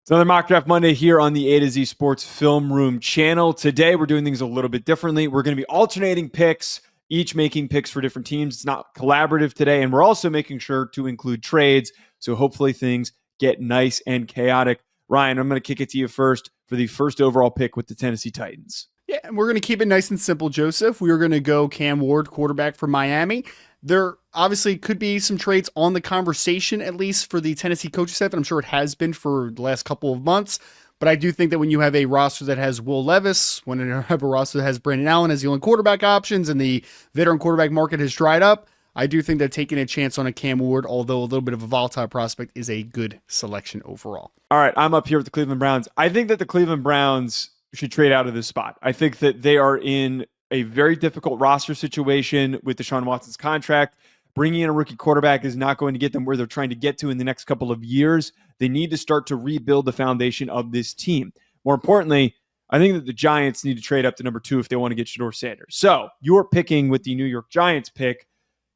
It's another Mock Draft Monday here on the A to Z Sports Film Room channel. Today, we're doing things a little bit differently. We're going to be alternating picks, each making picks for different teams. It's not collaborative today, and we're also making sure to include trades, so hopefully things get nice and chaotic. Ryan, I'm going to kick it to you first for the first overall pick with the Tennessee Titans. Yeah, and we're going to keep it nice and simple, Joseph. We are going to go Cam Ward, quarterback for Miami. There obviously could be some trades on the conversation, at least for the Tennessee coaching staff, and I'm sure it has been for the last couple of months. But I do think that when you have a roster that has Will Levis, when you have a roster that has Brandon Allen as the only quarterback options, and the veteran quarterback market has dried up, I do think that taking a chance on a Cam Ward, although a little bit of a volatile prospect, is a good selection overall. All right, I'm up here with the Cleveland Browns. I think that the Cleveland Browns should trade out of this spot. I think that they are in a very difficult roster situation with Deshaun Watson's contract. Bringing in a rookie quarterback is not going to get them where they're trying to get to in the next couple of years. They need to start to rebuild the foundation of this team. More importantly, I think that the Giants need to trade up to number 2 if they want to get Shedeur Sanders. So you're picking with the New York Giants pick.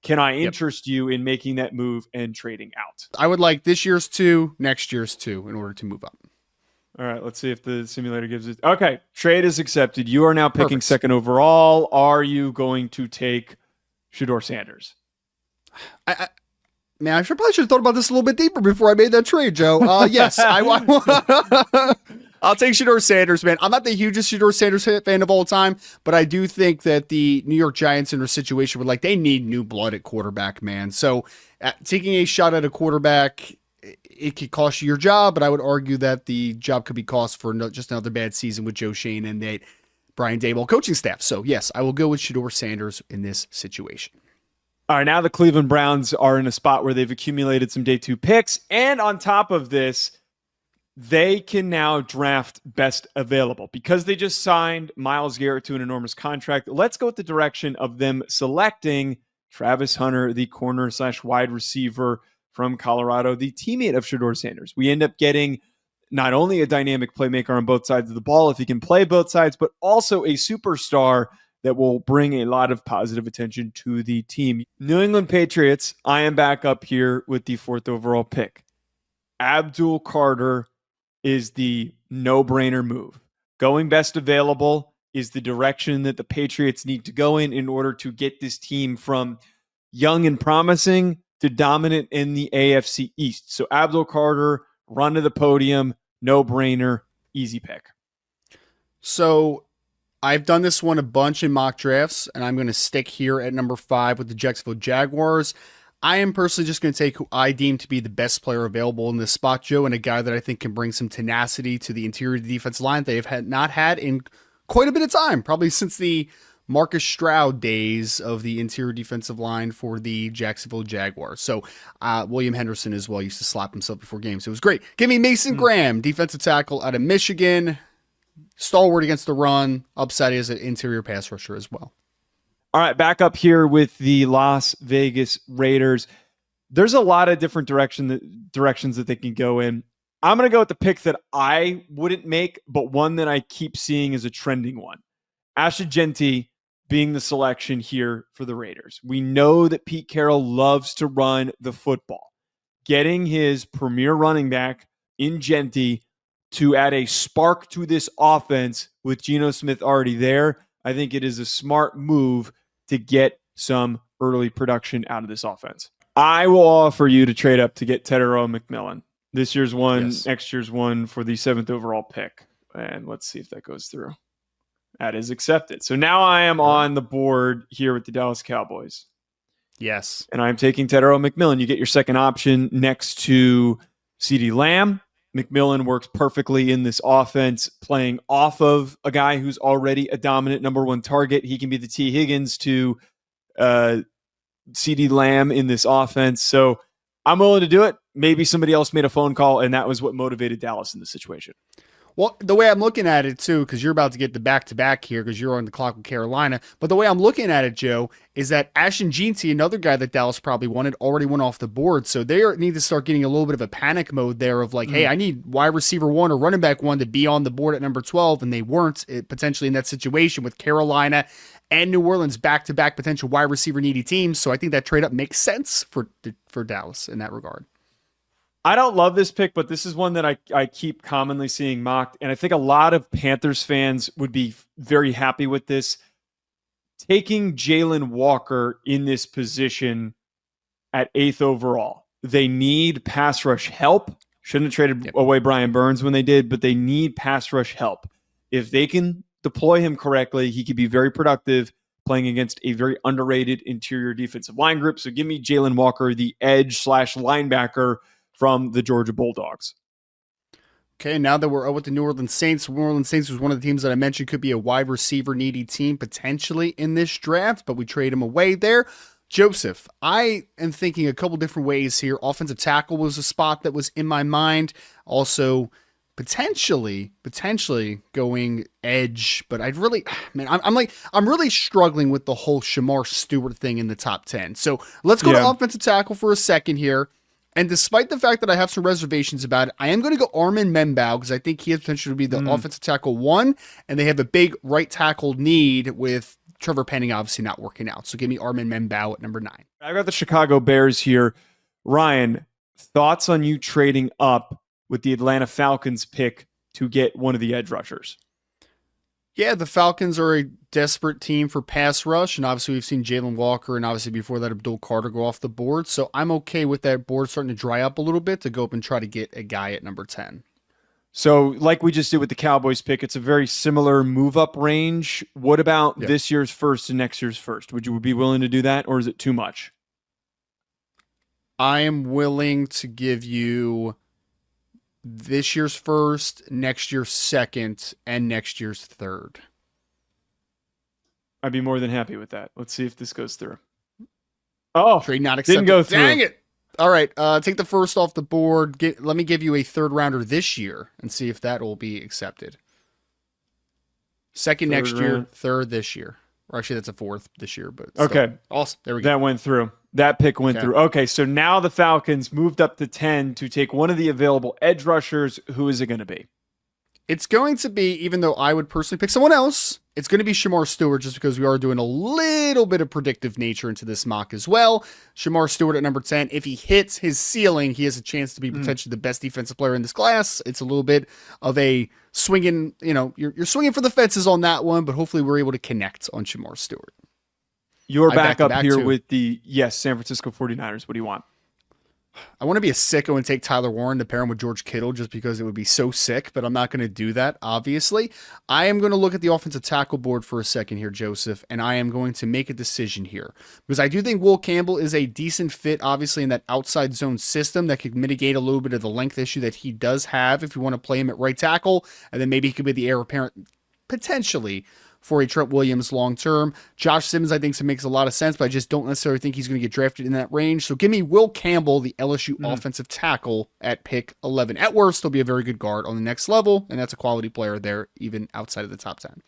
Can I interest you in making that move and trading out? I would like this year's 2, next year's 2 in order to move up. All right, let's see if the simulator gives it. Okay, trade is accepted. You are now picking second overall. Are you going to take Shedeur Sanders? Man, I probably should have thought about this a little bit deeper before I made that trade, Joe. Yes, I'll take Shedeur Sanders, man. I'm not the hugest Shedeur Sanders fan of all time, but I do think that the New York Giants in a situation where they need new blood at quarterback, man. So taking a shot at a quarterback, it could cost you your job, but I would argue that the job could be cost for just another bad season with Joe Shane and that Brian Daboll coaching staff. So yes, I will go with Shedeur Sanders in this situation. All right, now the Cleveland Browns are in a spot where they've accumulated some day 2 picks, and on top of this, they can now draft best available. Because they just signed Myles Garrett to an enormous contract, let's go with the direction of them selecting Travis Hunter, the corner/wide receiver from Colorado, the teammate of Shedeur Sanders. We end up getting not only a dynamic playmaker on both sides of the ball, if he can play both sides, but also a superstar that will bring a lot of positive attention to the team. New England Patriots, I am back up here with the 4th overall pick. Abdul Carter is the no-brainer move. Going best available is the direction that the Patriots need to go in order to get this team from young and promising to dominant in the AFC East. So Abdul Carter, run to the podium, no-brainer, easy pick. So I've done this one a bunch in mock drafts, and I'm going to stick here at number 5 with the Jacksonville Jaguars. I am personally just going to take who I deem to be the best player available in this spot, Joe, and a guy that I think can bring some tenacity to the interior of the defensive line they have not had in quite a bit of time, probably since the Marcus Stroud days of the interior defensive line for the Jacksonville Jaguars. So William Henderson as well used to slap himself before games. It was great. Give me Mason Graham, defensive tackle out of Michigan. Stalwart against the run, upside as an interior pass rusher as well. All right, back up here with the Las Vegas Raiders. There's a lot of different directions that they can go in. I'm going to go with the pick that I wouldn't make, but one that I keep seeing as a trending one. Ashton Jeanty being the selection here for the Raiders. We know that Pete Carroll loves to run the football. Getting his premier running back in Jeanty to add a spark to this offense with Geno Smith already there, I think it is a smart move to get some early production out of this offense. I will offer you to trade up to get Tedero McMillan. This year's one, next year's one for the 7th overall pick. And let's see if that goes through. That is accepted. So now I am on the board here with the Dallas Cowboys. Yes. And I'm taking Tedero McMillan. You get your second option next to CeeDee Lamb. McMillan works perfectly in this offense, playing off of a guy who's already a dominant number 1 target. He can be the T. Higgins to CeeDee Lamb in this offense. So I'm willing to do it. Maybe somebody else made a phone call, and that was what motivated Dallas in this situation. Well, the way I'm looking at it, too, because you're about to get the back-to-back here because you're on the clock with Carolina, but the way I'm looking at it, Joe, is that Ashton Jeanty, another guy that Dallas probably wanted, already went off the board. So they need to start getting a little bit of a panic mode there of hey, I need wide receiver 1 or running back 1 to be on the board at number 12, and they weren't potentially in that situation with Carolina and New Orleans back-to-back potential wide receiver needy teams. So I think that trade-up makes sense for Dallas in that regard. I don't love this pick, but this is one that I keep commonly seeing mocked. And I think a lot of Panthers fans would be very happy with this. Taking Jalen Walker in this position at 8th overall. They need pass rush help. Shouldn't have traded away Brian Burns when they did, but they need pass rush help. If they can deploy him correctly, he could be very productive playing against a very underrated interior defensive line group. So give me Jalen Walker, the edge/linebacker from the Georgia Bulldogs. Okay, now that we're with the New Orleans Saints, New Orleans Saints was one of the teams that I mentioned could be a wide receiver needy team potentially in this draft, but we trade him away there. Joseph, I am thinking a couple different ways here. Offensive tackle was a spot that was in my mind. Also, potentially going edge, but I'd really, man, I'm really struggling with the whole Shedeur Sanders thing in the top 10. So let's go to offensive tackle for a second here. And despite the fact that I have some reservations about it, I am going to go Armin Membaugh because I think he has potential to be the offensive tackle 1, and they have a big right tackle need with Trevor Penning obviously not working out. So give me Armin Membaugh at number 9. I got the Chicago Bears here. Ryan, thoughts on you trading up with the Atlanta Falcons pick to get one of the edge rushers? Yeah, the Falcons are a desperate team for pass rush, and obviously we've seen Jalen Walker and obviously before that Abdul Carter go off the board. So I'm okay with that board starting to dry up a little bit to go up and try to get a guy at number 10. So like we just did with the Cowboys pick, it's a very similar move-up range. What about this year's first and next year's first? Would you be willing to do that, or is it too much? I am willing to give you this year's first, next year's second, and next year's third. I'd be more than happy with that. Let's see if this goes through. Oh, trade not accepted. Didn't go through. Dang it. All right, take the first off the board. Let me give you a third rounder this year and see if that will be accepted. Second next year, third this year. Or actually, that's a fourth this year. But still. Okay. Awesome. There we go. That went through. That pick went through. Okay, so now the Falcons moved up to 10 to take one of the available edge rushers. Who is it going to be? It's going to be, even though I would personally pick someone else, it's going to be Shedeur Sanders just because we are doing a little bit of predictive nature into this mock as well. Shedeur Sanders at number 10. If he hits his ceiling, he has a chance to be potentially the best defensive player in this class. It's a little bit of a swinging, you're swinging for the fences on that one, but hopefully we're able to connect on Shedeur Sanders. You're back up here with the, San Francisco 49ers. What do you want? I want to be a sicko and take Tyler Warren to pair him with George Kittle just because it would be so sick, but I'm not going to do that, obviously. I am going to look at the offensive tackle board for a second here, Joseph, and I am going to make a decision here because I do think Will Campbell is a decent fit, obviously, in that outside zone system that could mitigate a little bit of the length issue that he does have if you want to play him at right tackle, and then maybe he could be the heir apparent potentially for a Trent Williams long-term. Josh Simmons, I think, makes a lot of sense, but I just don't necessarily think he's going to get drafted in that range. So give me Will Campbell, the LSU offensive tackle, at pick 11. At worst, he'll be a very good guard on the next level, and that's a quality player there, even outside of the top 10.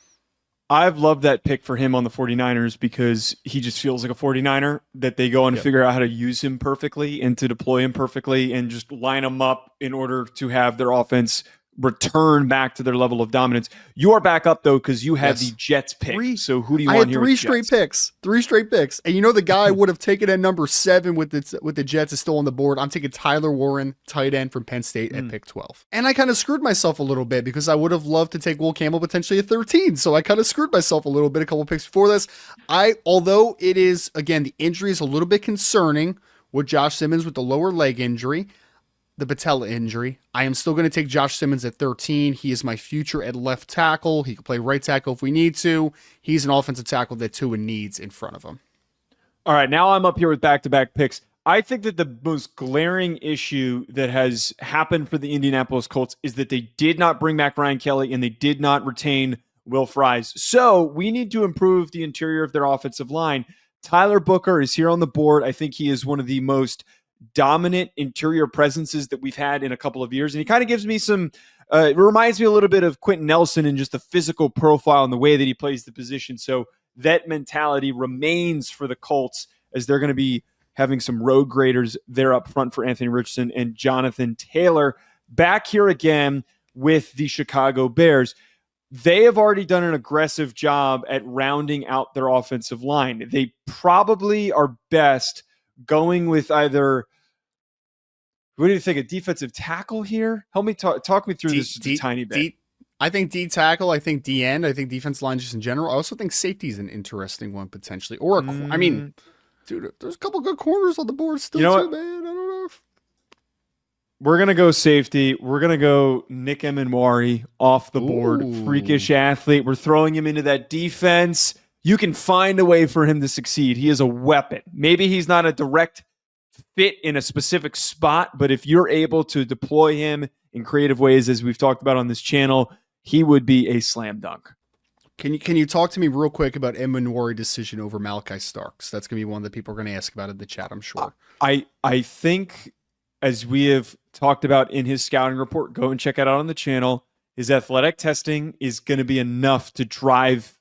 I've loved that pick for him on the 49ers because he just feels like a 49er that they go and figure out how to use him perfectly and to deploy him perfectly and just line him up in order to have their offense return back to their level of dominance. You are back up though because you had the Jets pick. So who do you want here? I had three straight picks, and the guy I would have taken at number 7 with the Jets is still on the board. I'm taking Tyler Warren, tight end from Penn State at pick 12, and I kind of screwed myself a little bit because I would have loved to take Will Campbell potentially at 13. So I kind of screwed myself a little bit a couple picks before this. Although it is again the injury is a little bit concerning with Josh Simmons with the lower leg injury. The patella injury. I am still going to take Josh Simmons at 13. He is my future at left tackle. He can play right tackle if we need to. He's an offensive tackle that Tua needs in front of him. All right, now I'm up here with back-to-back picks. I think that the most glaring issue that has happened for the Indianapolis Colts is that they did not bring back Ryan Kelly and they did not retain Will Fries. So we need to improve the interior of their offensive line. Tyler Booker is here on the board. I think he is one of the most dominant interior presences that we've had in a couple of years. And he kind of gives me some, it reminds me a little bit of Quentin Nelson and just the physical profile and the way that he plays the position. So that mentality remains for the Colts as they're going to be having some road graders there up front for Anthony Richardson and Jonathan Taylor. Back here again with the Chicago Bears. They have already done an aggressive job at rounding out their offensive line. They probably are best going with either What do you think? A defensive tackle here? Help me talk me through this just a tiny bit. I think D tackle. I think D end. I think defense line just in general. I also think safety is an interesting one potentially. Or I mean, dude, there's a couple good corners on the board still too, man. I don't know. We're gonna go safety. We're gonna go Nick Emenwari off the board. Freakish athlete. We're throwing him into that defense. You can find a way for him to succeed. He is a weapon. Maybe he's not a direct fit in a specific spot, but if you're able to deploy him in creative ways, as we've talked about on this channel, he would be a slam dunk. Can you talk to me real quick about Emenwari decision over Malachi Starks? That's going to be one that people are going to ask about in the chat, I'm sure. I think, as we have talked about in his scouting report, go and check it out on the channel, his athletic testing is going to be enough to drive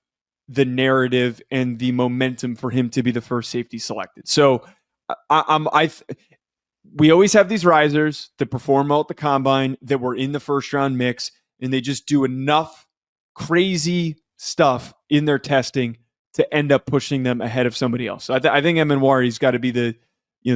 the narrative and the momentum for him to be the first safety selected. So we always have these risers that perform well at the combine that were in the first round mix, and they just do enough crazy stuff in their testing to end up pushing them ahead of somebody else. So I think Emenwari's got to be the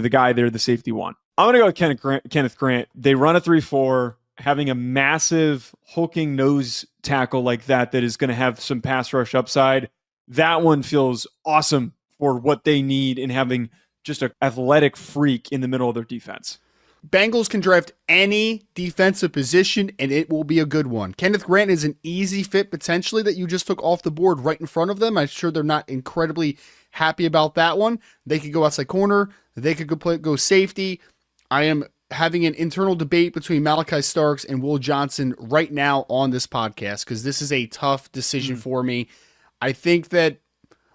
guy there, the safety one. I'm going to go with Kenneth Grant. They run a 3-4, having a massive hulking nose tackle like that is going to have some pass rush upside. That one feels awesome for what they need in having just an athletic freak in the middle of their defense. Bengals can draft any defensive position, and it will be a good one. Kenneth Grant is an easy fit, potentially, that you just took off the board right in front of them. I'm sure they're not incredibly happy about that one. They could go outside corner. They could go safety. I am having an internal debate between Malachi Starks and Will Johnson right now on this podcast because this is a tough decision for me. I think that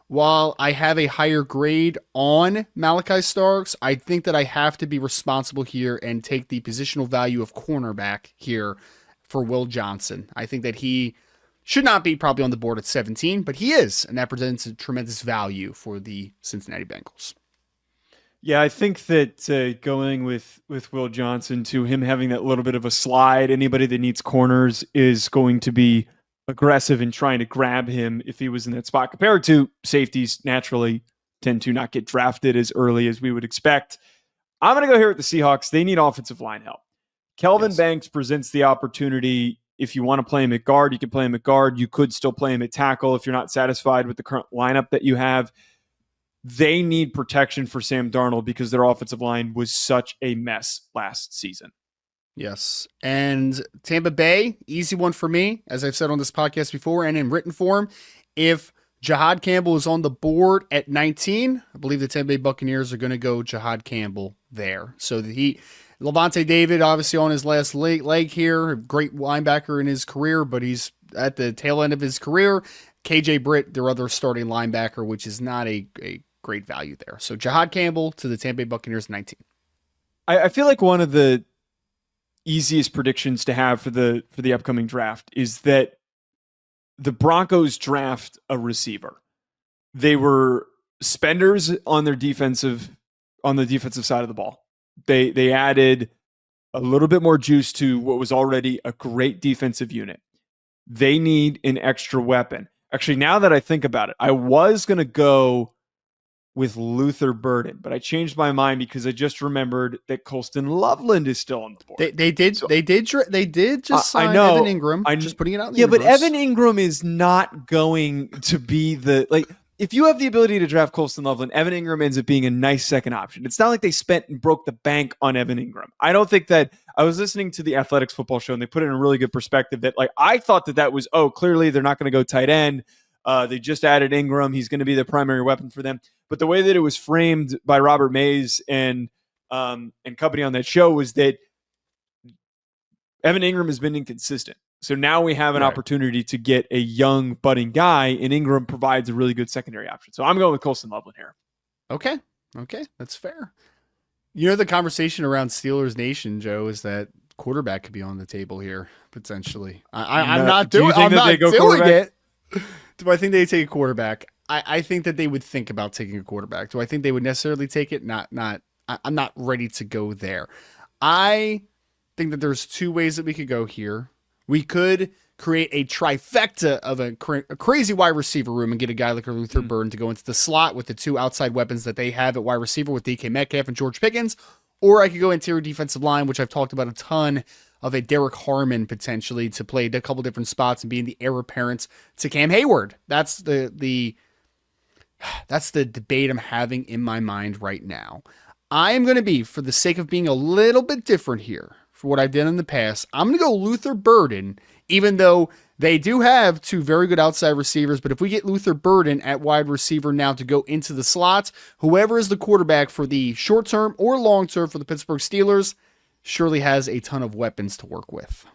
while I have a higher grade on Malachi Starks, I think that I have to be responsible here and take the positional value of cornerback here for Will Johnson. I think that he should not be probably on the board at 17, but he is, and that presents a tremendous value for the Cincinnati Bengals. Yeah, I think that going with Will Johnson, to him having that little bit of a slide, anybody that needs corners is going to be aggressive in trying to grab him if he was in that spot, compared to safeties naturally tend to not get drafted as early as we would expect. I'm going to go here with the Seahawks. They need offensive line help. Kelvin Banks presents the opportunity. If you want to play him at guard, you can play him at guard. You could still play him at tackle if you're not satisfied with the current lineup that you have. They need protection for Sam Darnold because their offensive line was such a mess last season. Yes. And Tampa Bay, easy one for me, as I've said on this podcast before and in written form. If Jahad Campbell is on the board at 19, I believe the Tampa Bay Buccaneers are going to go Jahad Campbell there. So Levante David, obviously on his last leg here, a great linebacker in his career, but he's at the tail end of his career. KJ Britt, their other starting linebacker, which is not a great value there. So Jahad Campbell to the Tampa Bay Buccaneers 19. I feel like one of the easiest predictions to have for the upcoming draft is that the Broncos draft a receiver. They were spenders on the defensive side of the ball. They added a little bit more juice to what was already a great defensive unit. They need an extra weapon. Actually, now that I think about it, I was going to go with Luther Burden, but I changed my mind because I just remembered that Colston Loveland is still on the board. They did just sign Evan Ingram. I'm just putting it out in the universe. But Evan Ingram is not going to be if you have the ability to draft Colston Loveland, Evan Ingram ends up being a nice second option. It's not like they spent and broke the bank on Evan Ingram. I don't think that. I was listening to the Athletics football show and they put it in a really good perspective that I thought that was, clearly they're not going to go tight end. They just added Ingram. He's going to be the primary weapon for them. But the way that it was framed by Robert Mays and company on that show was that Evan Ingram has been inconsistent. So now we have an opportunity to get a young budding guy, and Ingram provides a really good secondary option. So I'm going with Colston Loveland here. Okay, that's fair. The conversation around Steelers Nation, Joe, is that quarterback could be on the table here potentially. I'm not doing it. Do I think they take a quarterback? I think that they would think about taking a quarterback. Do I think they would necessarily take it? Not. I'm not ready to go there. I think that there's two ways that we could go here. We could create a trifecta of a crazy wide receiver room and get a guy like a Luther Burden to go into the slot with the two outside weapons that they have at wide receiver with DK Metcalf and George Pickens. Or I could go interior defensive line, which I've talked about a ton, of a Derek Harmon potentially to play a couple different spots and being the heir apparent to Cam Hayward. That's the debate I'm having in my mind right now. I am going to be, for the sake of being a little bit different here for what I've done in the past, I'm going to go Luther Burden, even though they do have two very good outside receivers. But if we get Luther Burden at wide receiver now to go into the slots, whoever is the quarterback for the short term or long term for the Pittsburgh Steelers surely has a ton of weapons to work with.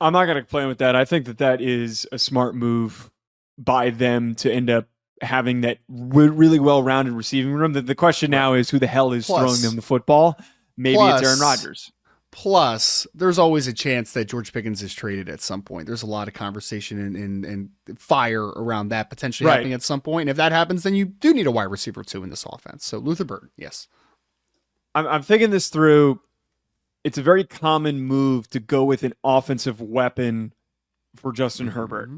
I'm not going to complain with that. I think that is a smart move by them to end up having that really well-rounded receiving room. The question now is who the hell is throwing them the football? Maybe it's Aaron Rodgers. Plus, there's always a chance that George Pickens is traded at some point. There's a lot of conversation and fire around that potentially happening at some point. And if that happens, then you do need a wide receiver too in this offense. So Luther Burden, yes. I'm thinking this through. It's a very common move to go with an offensive weapon for Justin Herbert.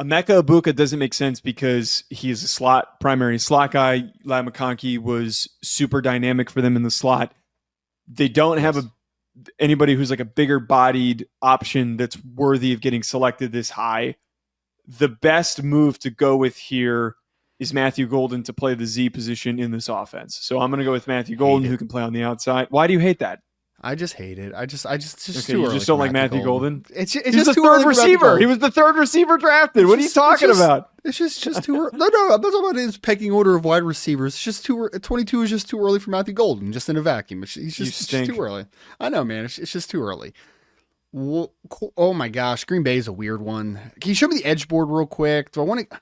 Emeka Egbuka doesn't make sense because he is a primary slot guy. Ladd McConkey was super dynamic for them in the slot. They don't have anybody who's like a bigger bodied option that's worthy of getting selected this high. The best move to go with here is Matthew Golden to play the Z position in this offense. So I'm going to go with Matthew Golden, who can play on the outside. Why do you hate that? I just hate it. I just okay, too you early. Just don't like Matthew Golden. It's He's just the too third early receiver. He was the third receiver drafted. What are you talking about? It's just too early. No, I'm not talking about his pecking order of wide receivers. It's just 22 is just too early for Matthew Golden, just in a vacuum. It's just too early. I know, man. It's just too early. Oh my gosh, Green Bay is a weird one. Can you show me the edge board real quick? Do I want to?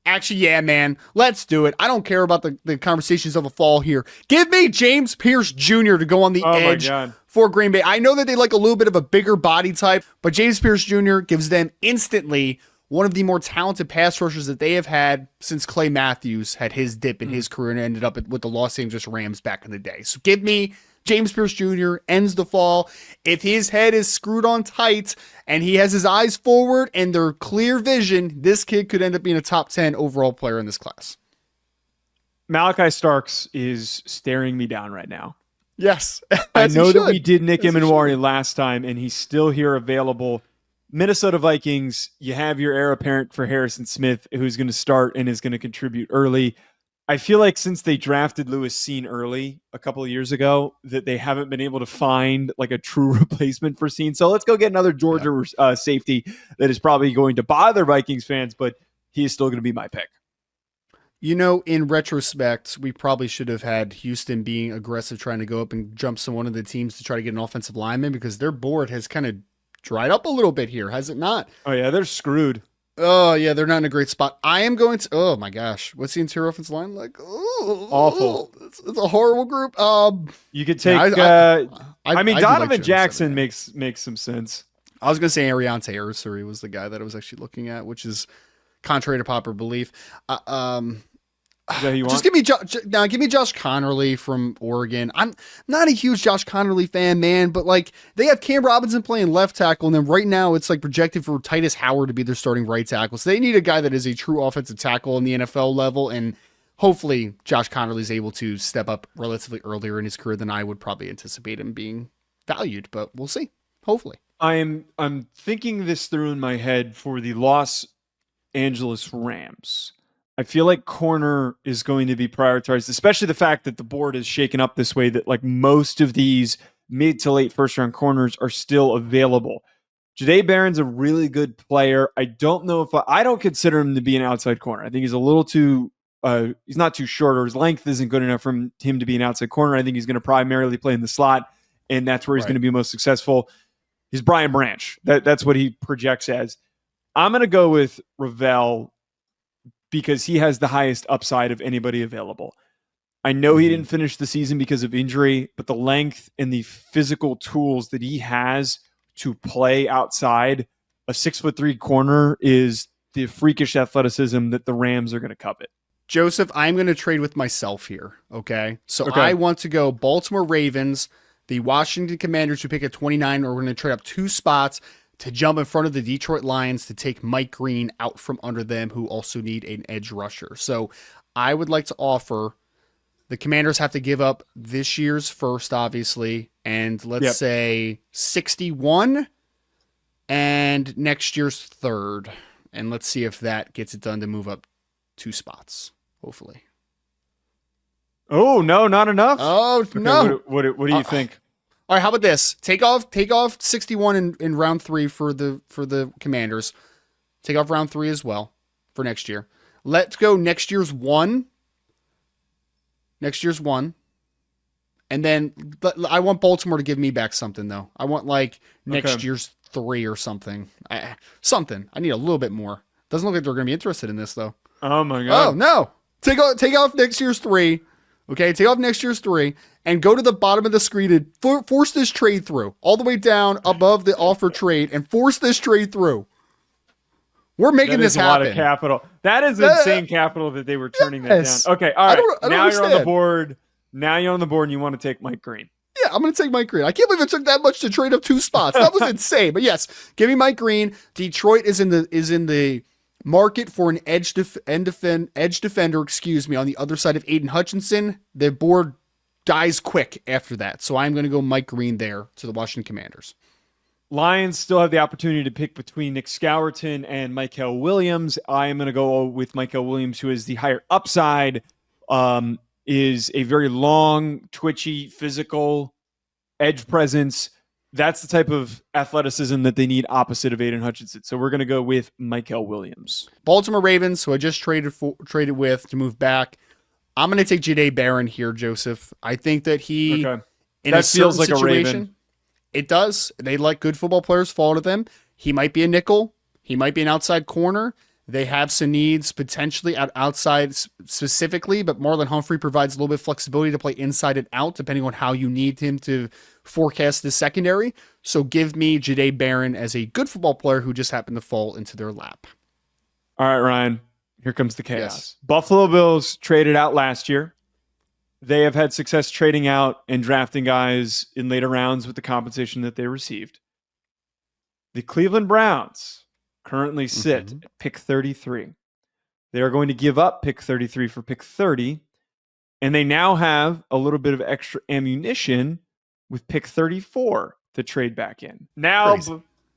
Actually, yeah, man. Let's do it. I don't care about the conversations of the fall here. Give me James Pierce Jr. to go on the edge for Green Bay. I know that they like a little bit of a bigger body type, but James Pierce Jr. gives them instantly one of the more talented pass rushers that they have had since Clay Matthews had his dip in his career and ended up with the Los Angeles Rams back in the day. So give me James Pierce Jr. ends the fall. If his head is screwed on tight and he has his eyes forward and they're clear vision, this kid could end up being a top 10 overall player in this class. Malachi Starks is staring me down right now. Yes. I know that we did Nick Emanwari last time, and he's still here available. Minnesota Vikings, you have your heir apparent for Harrison Smith, who's going to start and is going to contribute early. I feel like since they drafted Lewis Seen early a couple of years ago, that they haven't been able to find like a true replacement for Seen. So let's go get another Georgia safety that is probably going to bother Vikings fans, but he is still going to be my pick. You know, in retrospect, we probably should have had Houston being aggressive, trying to go up and jump one of the teams to try to get an offensive lineman, because their board has kind of dried up a little bit here, has it not? Oh, yeah, they're screwed. Oh, yeah, they're not in a great spot. I am going to... Oh, my gosh. What's the interior offensive line like? Oh, awful. It's a horrible group. You could take... I mean, Donovan Jackson makes some sense. I was going to say Ariante Ursary was the guy that I was actually looking at, which is contrary to popular belief. Is that who you want? Just give me Josh Connerly from Oregon. I'm not a huge Josh Connerly fan, man, but like they have Cam Robinson playing left tackle, and then right now it's like projected for Titus Howard to be their starting right tackle. So they need a guy that is a true offensive tackle in the NFL level, and hopefully Josh Connerly is able to step up relatively earlier in his career than I would probably anticipate him being valued, but we'll see. Hopefully. I'm thinking this through in my head for the Los Angeles Rams. I feel like corner is going to be prioritized, especially the fact that the board is shaken up this way, that like most of these mid to late first round corners are still available. Jahdae Barron's a really good player. I don't know if I don't consider him to be an outside corner. I think he's a little too, he's not too short, or his length isn't good enough for him to be an outside corner. I think he's going to primarily play in the slot, and that's where he's going to be most successful. He's Brian Branch. That's what he projects as. I'm going to go with Ravel because he has the highest upside of anybody available. I know he didn't finish the season because of injury, but the length and the physical tools that he has to play outside a 6'3" corner is the freakish athleticism that the Rams are going to covet. Joseph, I'm going to trade with myself here. Okay. I want to go Baltimore Ravens, the Washington Commanders, who pick at 29, or we're going to trade up 2 spots to jump in front of the Detroit Lions to take Mike Green out from under them, who also need an edge rusher. So I would like to offer The Commanders have to give up this year's first, obviously, and let's say 61 and next year's third. And let's see if that gets it done to move up 2 spots, hopefully. Oh, no, not enough. Oh, okay, no. What do you think? All right, how about this? Take off 61 in round 3 for the Commanders. Take off round 3 as well for next year. Let's go next year's 1. Next year's 1. And then I want Baltimore to give me back something, though. I want like next year's 3 or something. Something. I need a little bit more. Doesn't look like they're going to be interested in this, though. Oh, my God. Oh, no. Take off next year's 3. Okay, take off next year's 3 and go to the bottom of the screen and force this trade through. All the way down above the offer trade and force this trade through. We're making this happen. That is a lot of capital. That is insane capital that they were turning that down. Okay, all right. Now you're on the board. Now you're on the board and you want to take Mike Green. Yeah, I'm going to take Mike Green. I can't believe it took that much to trade up 2 spots. That was insane. But yes, give me Mike Green. Detroit is in the market for an edge defender, on the other side of Aiden Hutchinson. The board dies quick after that. So I'm going to go Mike Green there to the Washington Commanders. Lions still have the opportunity to pick between Nick Scourton and Mykel Williams. I am going to go with Mykel Williams, who is the higher upside, is a very long, twitchy, physical edge presence. That's the type of athleticism that they need opposite of Aiden Hutchinson. So we're going to go with Mykel Williams. Baltimore Ravens, who I just traded with to move back. I'm going to take Jahdae Barron here, Joseph. I think that he, in a feels like situation, a Raven. It does. They let good football players fall to them. He might be a nickel. He might be an outside corner. They have some needs potentially outside specifically, but Marlon Humphrey provides a little bit of flexibility to play inside and out, depending on how you need him to forecast the secondary. So give me Jahdae Barron as a good football player who just happened to fall into their lap. All right, Ryan, here comes the chaos. Yes. Buffalo Bills traded out last year. They have had success trading out and drafting guys in later rounds with the compensation that they received. The Cleveland Browns currently sit at pick 33. They are going to give up pick 33 for pick 30, and they now have a little bit of extra ammunition with pick 34 to trade back in. Now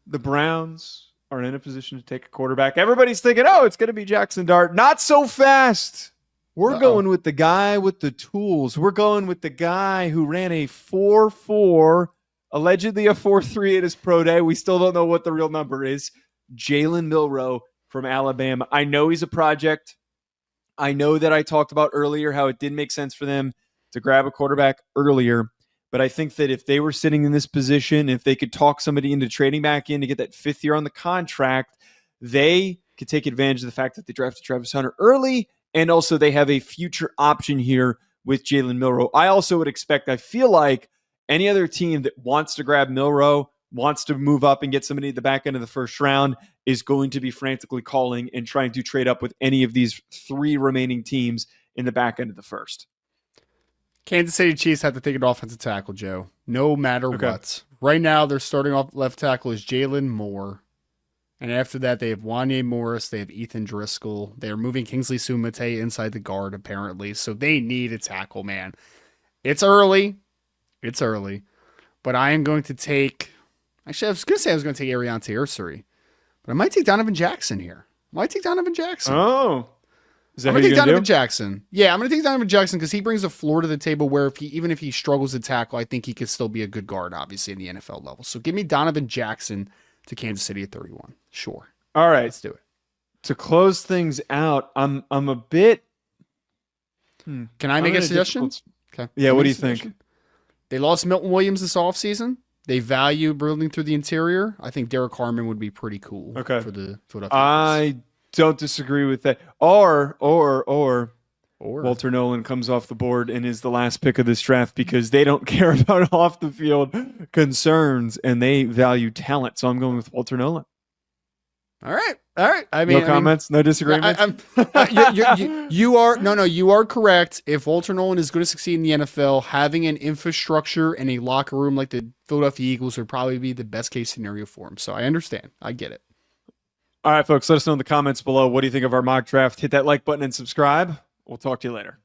the Browns are in a position to take a quarterback. Everybody's thinking, oh, it's going to be Jackson Dart. Not so fast. We're going with the guy with the tools. We're going with the guy who ran a 4.4, allegedly a 4.3 at his pro day. We still don't know what the real number is. Jalen Milroe from Alabama. I know he's a project. I know that I talked about earlier how it didn't make sense for them to grab a quarterback earlier. But I think that if they were sitting in this position, if they could talk somebody into trading back in to get that 5th year on the contract, they could take advantage of the fact that they drafted Travis Hunter early. And also they have a future option here with Jalen Milroe. I also would expect, I feel like any other team that wants to grab Milroe, wants to move up and get somebody at the back end of the first round, is going to be frantically calling and trying to trade up with any of these 3 remaining teams in the back end of the first. Kansas City Chiefs have to take an offensive tackle, Joe, no matter what. Right now, their starting off left tackle is Jalen Moore. And after that, they have Wanye Morris. They have Ethan Driscoll. They are moving Kingsley Sumate inside the guard, apparently. So they need a tackle, man. It's early. But I am going to take... Actually, I was going to say I was going to take Ariante Ursary. But I might take Donovan Jackson here. Oh. Is that I'm going to take Donovan Jackson. Yeah, I'm going to take Donovan Jackson because he brings a floor to the table where even if he struggles to tackle, I think he could still be a good guard, obviously, in the NFL level. So give me Donovan Jackson to Kansas City at 31. Sure. All right. Let's do it. To close things out, I'm a bit... Can I make a suggestion? Okay. Yeah, what do you think? They lost Milton Williams this offseason. They value building through the interior. I think Derek Harmon would be pretty cool for the Philadelphia Eagles. I don't disagree with that. Or Walter Nolan comes off the board and is the last pick of this draft because they don't care about off the field concerns and they value talent. So I'm going with Walter Nolan. All right. No comments, no disagreements. You are correct. If Walter Nolan is going to succeed in the NFL, having an infrastructure and a locker room like the Philadelphia Eagles would probably be the best case scenario for him. So I understand. I get it. All right, folks, let us know in the comments below. What do you think of our mock draft? Hit that like button and subscribe. We'll talk to you later.